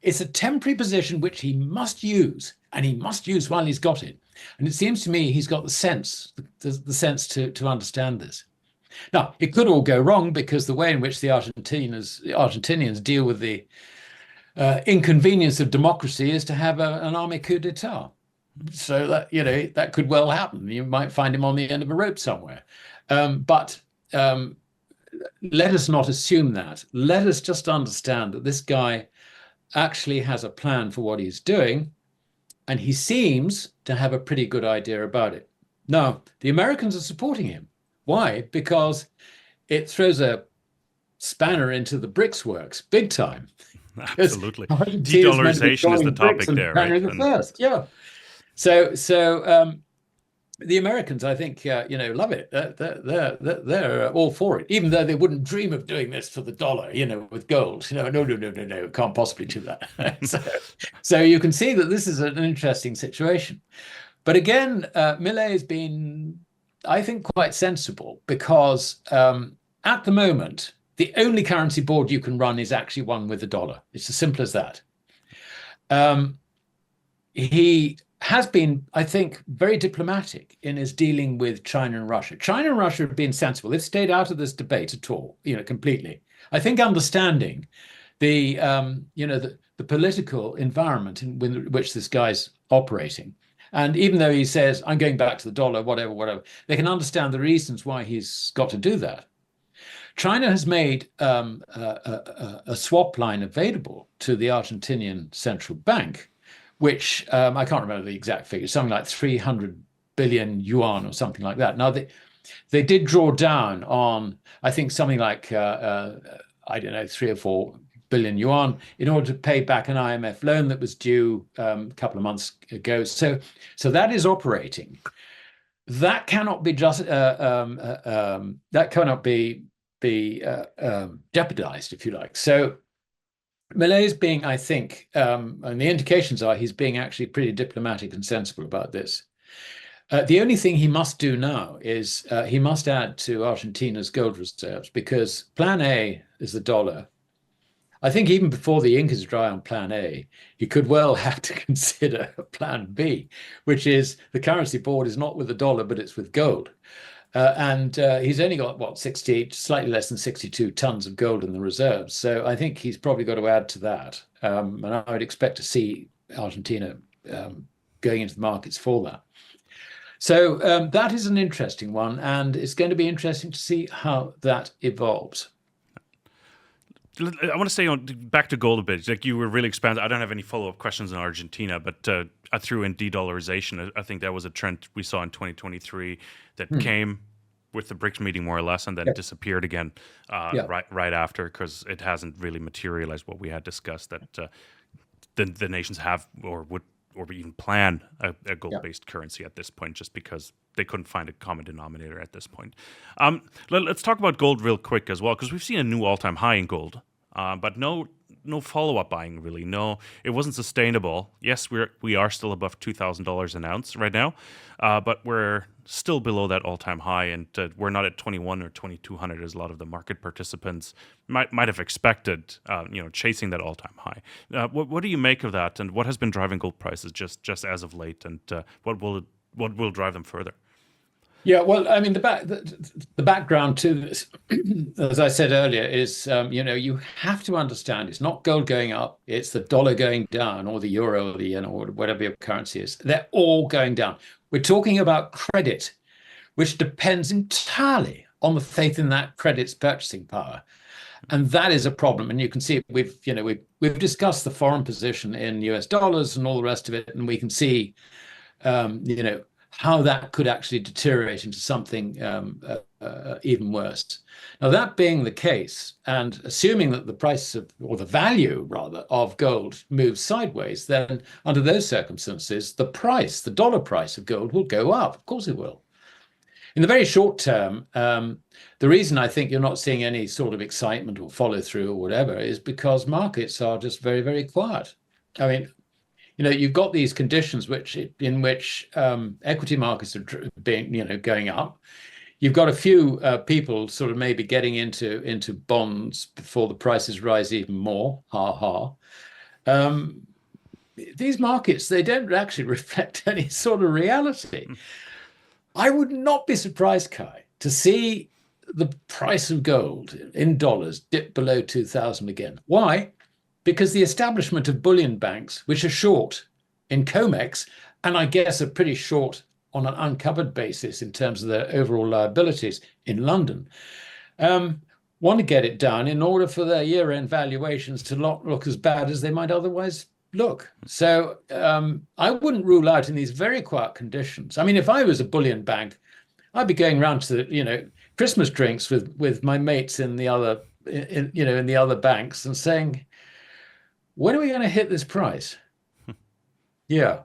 It's a temporary position which he must use, and he must use while he's got it. And it seems to me he's got the sense to understand this. Now, it could all go wrong because the way in which the Argentinians deal with the inconvenience of democracy is to have an army coup d'etat. So that, that could well happen. You might find him on the end of a rope somewhere. But let us not assume that. Let us just understand that this guy actually has a plan for what he's doing, and he seems to have a pretty good idea about it. Now, the Americans are supporting him. Why? Because it throws a spanner into the BRICS works big time. Absolutely. De-dollarization is the topic there, right? Yeah. So the Americans, I think, love it. They're all for it, even though they wouldn't dream of doing this for the dollar, with gold. No, can't possibly do that. So you can see that this is an interesting situation. But again, Millet has been, I think, quite sensible because at the moment, the only currency board you can run is actually one with the dollar. It's as simple as that. He has been, I think, very diplomatic in his dealing with China and Russia. China and Russia have been sensible. They've stayed out of this debate at all, completely. I think understanding the political environment in which this guy's operating. And even though he says, I'm going back to the dollar, whatever, they can understand the reasons why he's got to do that. China has made a swap line available to the Argentinian central bank, which I can't remember the exact figure, something like 300 billion yuan or something like that. Now, they did draw down on, I think, something like, 3 or 4 billion yuan in order to pay back an IMF loan that was due a couple of months ago. So that is operating. That cannot be jeopardized, if you like. So Millet is being, I think, and the indications are he's being actually pretty diplomatic and sensible about this. The only thing he must do now is he must add to Argentina's gold reserves, because Plan A is the dollar. I think even before the ink is dry on Plan A, he could well have to consider Plan B, which is the currency board is not with the dollar, but it's with gold. And he's only got, slightly less than 62 tons of gold in the reserves. So I think he's probably got to add to that. And I would expect to see Argentina going into the markets for that. So that is an interesting one. And it's going to be interesting to see how that evolves. I want to stay back to gold a bit. Like, you were really expanded. I don't have any follow-up questions on Argentina, but I threw in de-dollarization. I think that was a trend we saw in 2023 that came with the BRICS meeting more or less, and then disappeared again right after, because it hasn't really materialized what we had discussed, that the nations have or would or even plan a gold-based currency at this point, just because they couldn't find a common denominator at this point. Let's talk about gold real quick as well, because we've seen a new all-time high in gold, but no follow-up buying, really. No, it wasn't sustainable. Yes, we are still above $2,000 an ounce right now, but we're still below that all-time high, and we're not at 21 or 2,200 as a lot of the market participants might have expected. Chasing that all-time high. What do you make of that, and what has been driving gold prices just as of late, and what will drive them further? Yeah, well, I mean, the background to this, as I said earlier, is you have to understand it's not gold going up, it's the dollar going down, or the euro, or the yen, or whatever your currency is. They're all going down. We're talking about credit, which depends entirely on the faith in that credit's purchasing power, and that is a problem. And you can see we've discussed the foreign position in US dollars and all the rest of it, and we can see how that could actually deteriorate into something even worse. Now, that being the case, and assuming that the price of, or the value rather, of gold moves sideways, then under those circumstances, the dollar price of gold will go up. Of course it will. In the very short term, the reason I think you're not seeing any sort of excitement or follow through or whatever is because markets are just very, very quiet. I mean, you've got these conditions in which equity markets are going up. You've got a few people sort of maybe getting into bonds before the prices rise even more. These markets, they don't actually reflect any sort of reality. I would not be surprised, Kai, to see the price of gold in dollars dipped below 2,000 again. Why? Because the establishment of bullion banks, which are short in COMEX, and I guess are pretty short on an uncovered basis in terms of their overall liabilities in London, want to get it done in order for their year-end valuations to not look as bad as they might otherwise look. So I wouldn't rule out in these very quiet conditions. I mean, if I was a bullion bank, I'd be going around to the, Christmas drinks with my mates in the other, in the other banks and saying, when are we going to hit this price? Yeah,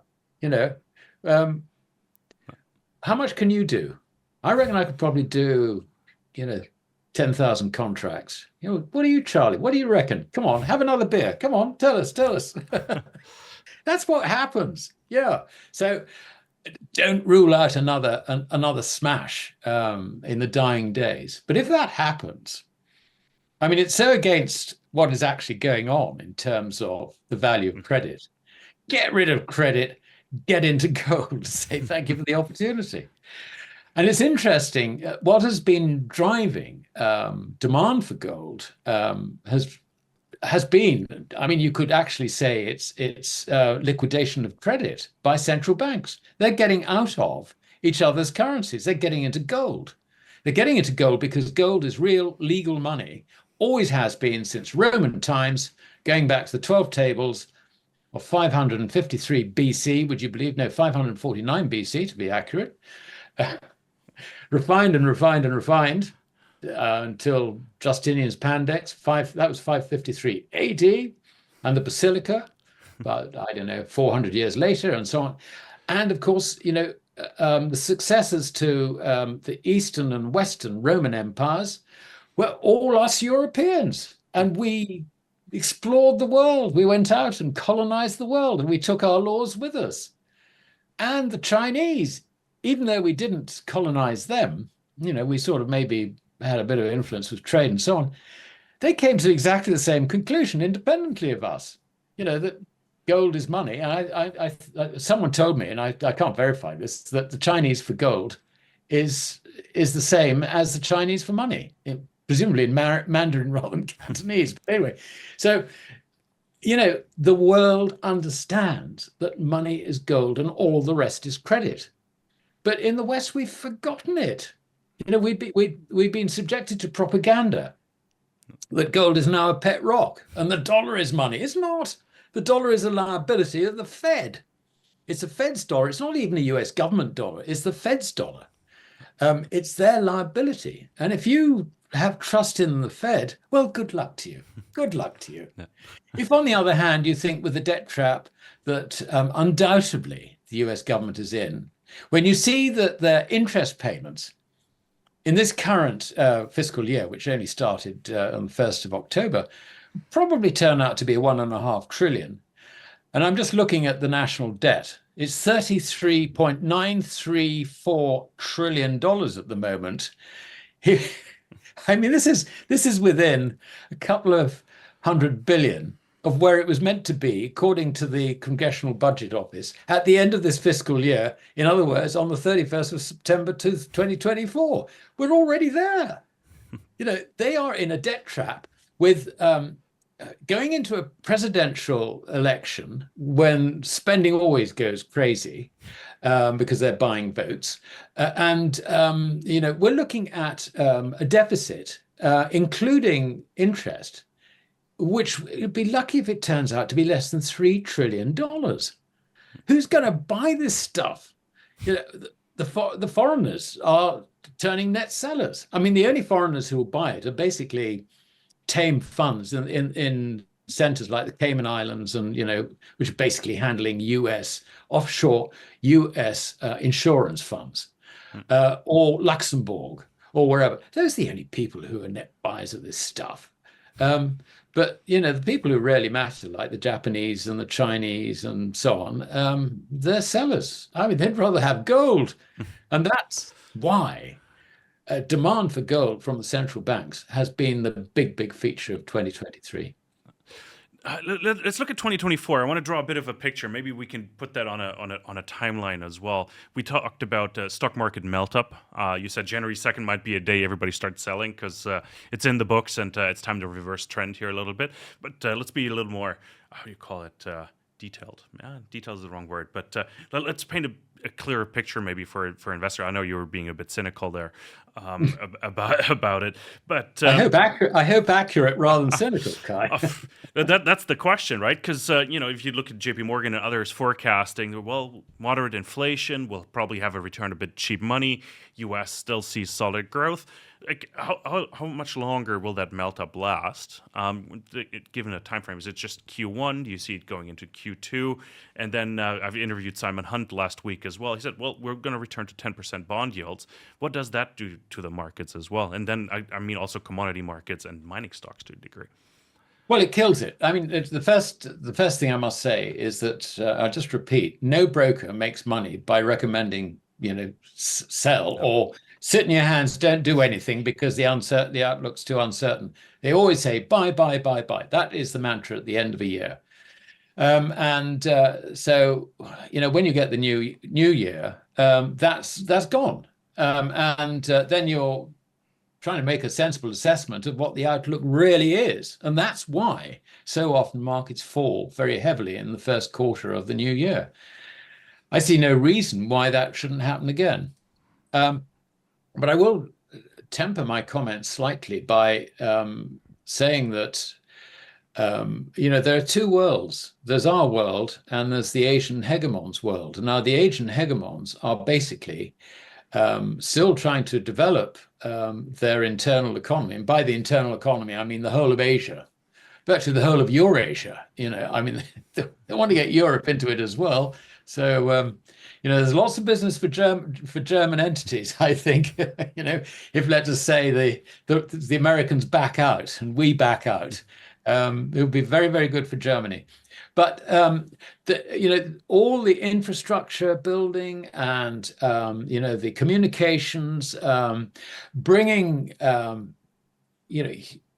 how much can you do? I reckon I could probably do, 10,000 contracts. What are you, Charlie? What do you reckon? Come on, have another beer. Come on, tell us. That's what happens. Yeah. So don't rule out another smash in the dying days. But if that happens, I mean, it's so against what is actually going on in terms of the value of credit. Get rid of credit, get into gold, say thank you for the opportunity. And it's interesting, what has been driving demand for gold has been, I mean, you could actually say it's liquidation of credit by central banks. They're getting out of each other's currencies. They're getting into gold. They're getting into gold because gold is real legal money, always has been since Roman times, going back to the 12 tables of 553 BC, would you believe? No, 549 BC to be accurate. Refined and refined and refined until Justinian's Pandects, that was 553 AD, and the Basilica, about, 400 years later, and so on. And of course, the successors to the Eastern and Western Roman empires were all us Europeans, and we explored the world. We went out and colonized the world, and we took our laws with us. And the Chinese, even though we didn't colonize them, we sort of maybe had a bit of influence with trade and so on, they came to exactly the same conclusion independently of us, that gold is money. And someone told me, and I can't verify this, that the Chinese for gold is the same as the Chinese for money, presumably in Mandarin rather than Cantonese. But anyway, so, the world understands that money is gold and all the rest is credit. But in the West, we've forgotten it. We've been subjected to propaganda that gold is now a pet rock and the dollar is money. It's not. The dollar is a liability of the Fed. It's the Fed's dollar. It's not even a US government dollar. It's the Fed's dollar. It's their liability. And if you have trust in the Fed, well, good luck to you. Good luck to you. Yeah. If, on the other hand, you think with the debt trap that undoubtedly the US government is in, when you see that their interest payments in this current fiscal year, which only started on the 1st of October, probably turn out to be 1.5 trillion. And I'm just looking at the national debt. It's $33.934 trillion at the moment. I mean, this is within a couple of 100 billion of where it was meant to be, according to the Congressional Budget Office, at the end of this fiscal year. In other words, on the 31st of September 2024. We're already there. They are in a debt trap with going into a presidential election when spending always goes crazy because they're buying votes. We're looking at a deficit, including interest, which would be lucky if it turns out to be less than $3 trillion. Who's going to buy this stuff? The foreigners are turning net sellers. I mean, the only foreigners who will buy it are basically tame funds in centers like the Cayman Islands and, which are basically handling offshore US insurance funds, or Luxembourg or wherever. Those are the only people who are net buyers of this stuff. But, the people who really matter, like the Japanese and the Chinese and so on, they're sellers. I mean, they'd rather have gold. And that's why demand for gold from the central banks has been the big, big feature of 2023. Let's look at 2024. I want to draw a bit of a picture. Maybe we can put that on a timeline as well. We talked about stock market melt up. You said January 2nd might be a day everybody starts selling because it's in the books and it's time to reverse trend here a little bit. But let's be a little more, how do you call it, detailed. Detailed is the wrong word, but let's paint a clearer picture maybe for investor. I know you were being a bit cynical there about it, but I hope accurate rather than cynical, Kai. That's the question, right? Because if you look at J.P. Morgan and others forecasting, well, moderate inflation will probably have a return to a bit cheap money. U.S. still sees solid growth. Like how much longer will that melt up last? Given a time frame, is it just Q1? Do you see it going into Q2? And then I've interviewed Simon Hunt last week as well. He said, "Well, we're going to return to 10% bond yields. What does that do to the markets as well?" And then I mean also commodity markets and mining stocks to a degree. Well, it kills it. I mean, the first thing I must say is that I'll just repeat: no broker makes money by recommending sell or sit in your hands, don't do anything because the outlook's too uncertain. They always say buy, buy, buy, buy. That is the mantra at the end of a year. So when you get the new year, that's gone, and then you're trying to make a sensible assessment of what the outlook really is, and that's why so often markets fall very heavily in the first quarter of the new year. I see no reason why that shouldn't happen again. But I will temper my comments slightly by saying that there are two worlds. There's our world and there's the Asian hegemons world. Now, the Asian hegemons are basically still trying to develop their internal economy. And by the internal economy, I mean the whole of Asia, virtually the whole of Eurasia. I mean, they want to get Europe into it as well. So, there's lots of business for German entities, I think. If let's just say the Americans back out and we back out, it would be very, very good for Germany. But all the infrastructure building and the communications, bringing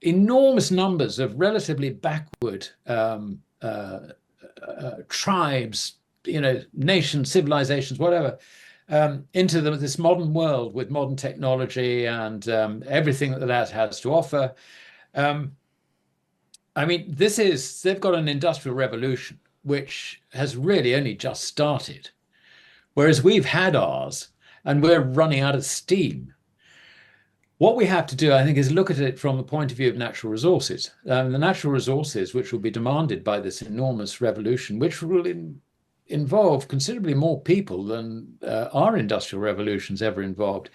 enormous numbers of relatively backward tribes, nations, civilizations, whatever, into this modern world with modern technology and everything that has to offer. I mean, they've got an industrial revolution, which has really only just started, whereas we've had ours and we're running out of steam. What we have to do, I think, is look at it from the point of view of natural resources. The natural resources which will be demanded by this enormous revolution, which will involve considerably more people than our industrial revolutions ever involved.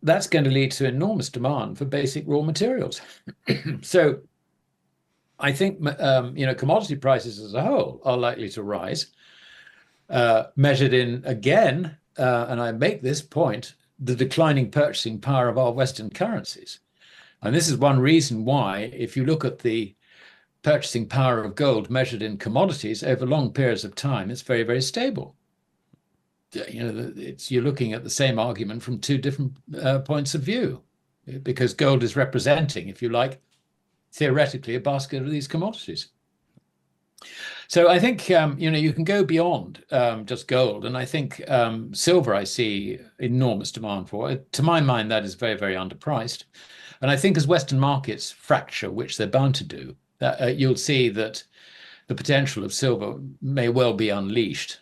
That's going to lead to enormous demand for basic raw materials. So I think commodity prices as a whole are likely to rise, measured in, again, and I make this point, the declining purchasing power of our Western currencies. And this is one reason why, if you look at the purchasing power of gold measured in commodities over long periods of time, it's very, very stable. You're looking at the same argument from two different points of view, because gold is representing, if you like, theoretically, a basket of these commodities. So I think you can go beyond just gold, and I think silver I see enormous demand for. To my mind, that is very, very underpriced. And I think as Western markets fracture, which they're bound to do, you'll see that the potential of silver may well be unleashed.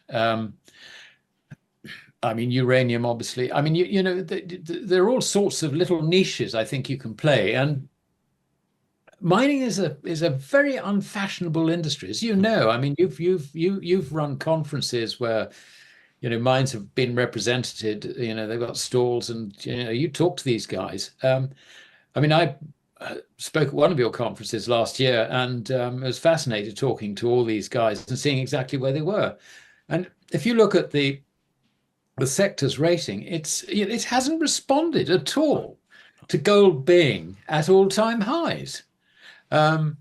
I mean, uranium, obviously. I mean, there are all sorts of little niches I think you can play, and mining is a very unfashionable industry, as you know. I mean, you've run conferences where mines have been represented. They've got stalls, and you talk to these guys. I mean, I spoke at one of your conferences last year, and I was fascinated talking to all these guys and seeing exactly where they were. And if you look at the sector's rating, it hasn't responded at all to gold being at all-time highs. And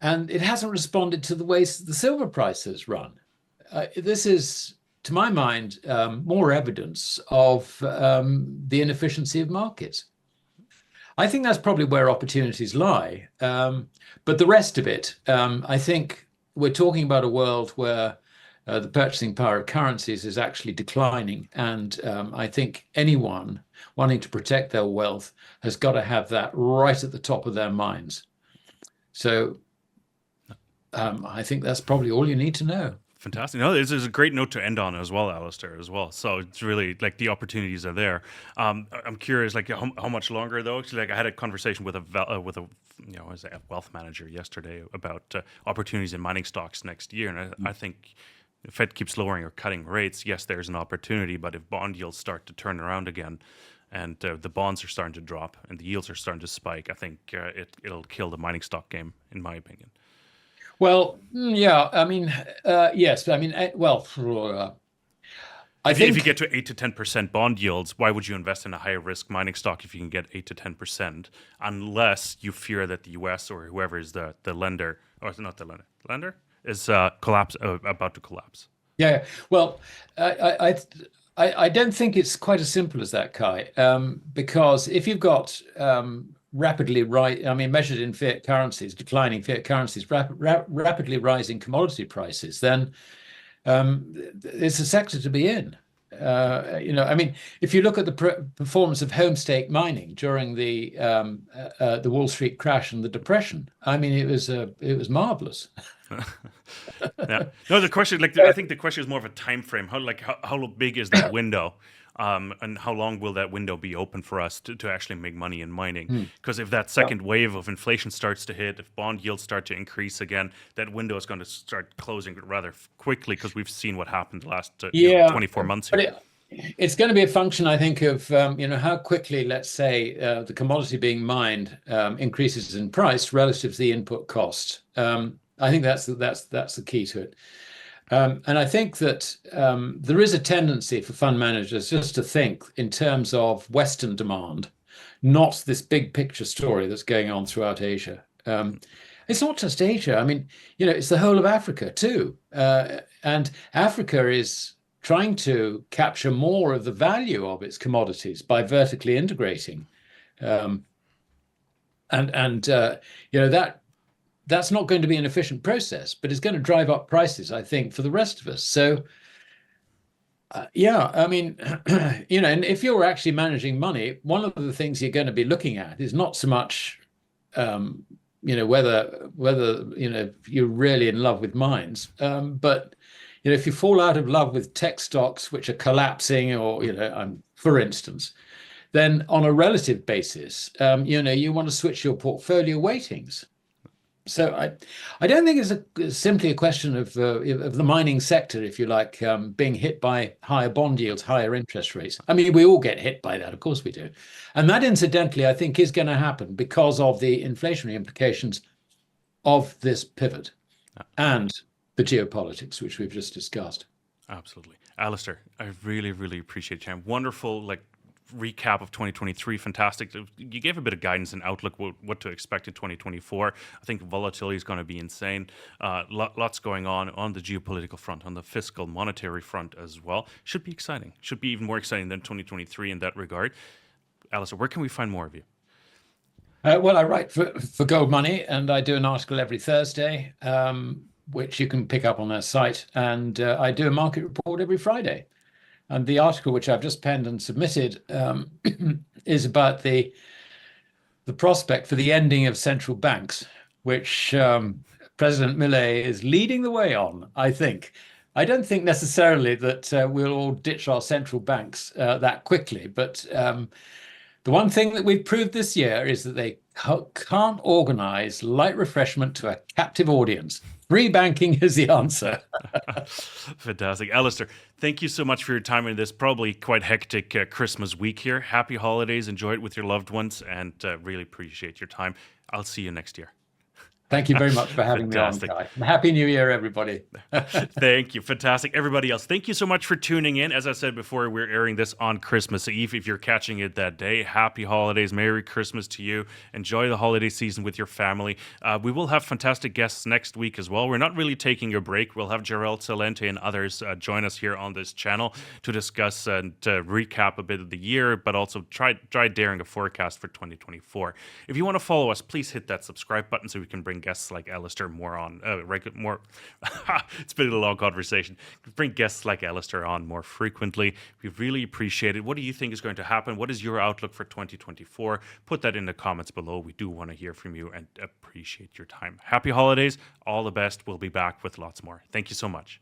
it hasn't responded to the way the silver price has run. This is, to my mind, more evidence of the inefficiency of markets. I think that's probably where opportunities lie. But the rest of it, I think we're talking about a world where the purchasing power of currencies is actually declining. And I think anyone wanting to protect their wealth has got to have that right at the top of their minds. So I think that's probably all you need to know. Fantastic. No, this is a great note to end on as well, Alasdair, as well. So it's really like the opportunities are there. I'm curious, like how much longer though? Like I had a conversation with a as a wealth manager yesterday about opportunities in mining stocks next year, and I think the Fed keeps lowering or cutting rates. Yes, there's an opportunity, but if bond yields start to turn around again, and the bonds are starting to drop and the yields are starting to spike, I think it'll kill the mining stock game, in my opinion. Well, yeah, I mean, yes, I mean, well, I If think you get to 8 to 10% bond yields, why would you invest in a higher risk mining stock if you can get 8 to 10%, unless you fear that the US or whoever is the lender, or not the lender is about to collapse? Yeah, well, I don't think it's quite as simple as that, Kai, because if you've got measured in fiat currencies, declining fiat currencies, rapidly rising commodity prices, then it's a sector to be in. I mean, if you look at the performance of home stake mining during the Wall Street crash and the Depression, I mean, it was marvelous. Yeah. No, the question, I think the question is more of a time frame. How big is that window, and how long will that window be open for us to actually make money in mining? Because if that second wave of inflation starts to hit, if bond yields start to increase again, that window is going to start closing rather quickly, because we've seen what happened the last 24 months here. It's going to be a function, I think, of how quickly, let's say, the commodity being mined increases in price relative to the input cost. I think that's the key to it. And I think that there is a tendency for fund managers just to think in terms of Western demand, not this big picture story that's going on throughout Asia. It's not just Asia. I mean, it's the whole of Africa too. And Africa is trying to capture more of the value of its commodities by vertically integrating. That's not going to be an efficient process, but it's going to drive up prices, I think, for the rest of us. So, I mean, and if you're actually managing money, one of the things you're going to be looking at is not so much, whether you're really in love with mines, but if you fall out of love with tech stocks which are collapsing, or for instance, then on a relative basis, you want to switch your portfolio weightings. So I don't think it's simply a question of the mining sector, if you like, being hit by higher bond yields, higher interest rates. I mean, we all get hit by that, of course we do. And that, incidentally, I think is going to happen because of the inflationary implications of this pivot and the geopolitics, which we've just discussed. Absolutely. Alasdair, I really, really appreciate your time. Wonderful, recap of 2023. Fantastic. You gave a bit of guidance and outlook what to expect in 2024. I think volatility is going to be insane. Lots going on the geopolitical front, on the fiscal monetary front as well. Should be exciting. Should be even more exciting than 2023 in that regard. Alasdair, where can we find more of you? Well, I write for Gold Money, and I do an article every Thursday, which you can pick up on their site. And I do a market report every Friday. And the article which I've just penned and submitted is about the prospect for the ending of central banks, which President Milei is leading the way on, I think. I don't think necessarily that we'll all ditch our central banks that quickly, but the one thing that we've proved this year is that they can't organize light refreshment to a captive audience. Free banking is the answer. Fantastic. Alasdair, thank you so much for your time in this probably quite hectic Christmas week here. Happy holidays. Enjoy it with your loved ones, and really appreciate your time. I'll see you next year. Thank you very much for having me on, Fantastic. Kai. And Happy New Year, everybody. Thank you. Fantastic. Everybody else, thank you so much for tuning in. As I said before, we're airing this on Christmas Eve. If you're catching it that day, happy holidays. Merry Christmas to you. Enjoy the holiday season with your family. We will have fantastic guests next week as well. We're not really taking a break. We'll have Gerald Salente and others join us here on this channel to discuss and to recap a bit of the year, but also try daring a forecast for 2024. If you want to follow us, please hit that subscribe button so we can bring guests like Alasdair more on it's been a long conversation. Bring guests like Alasdair on more frequently. We really appreciate it. What do you think is going to happen? What is your outlook for 2024? Put that in the comments below. We do want to hear from you and appreciate your time. Happy holidays. All the best. We'll be back with lots more. Thank you so much.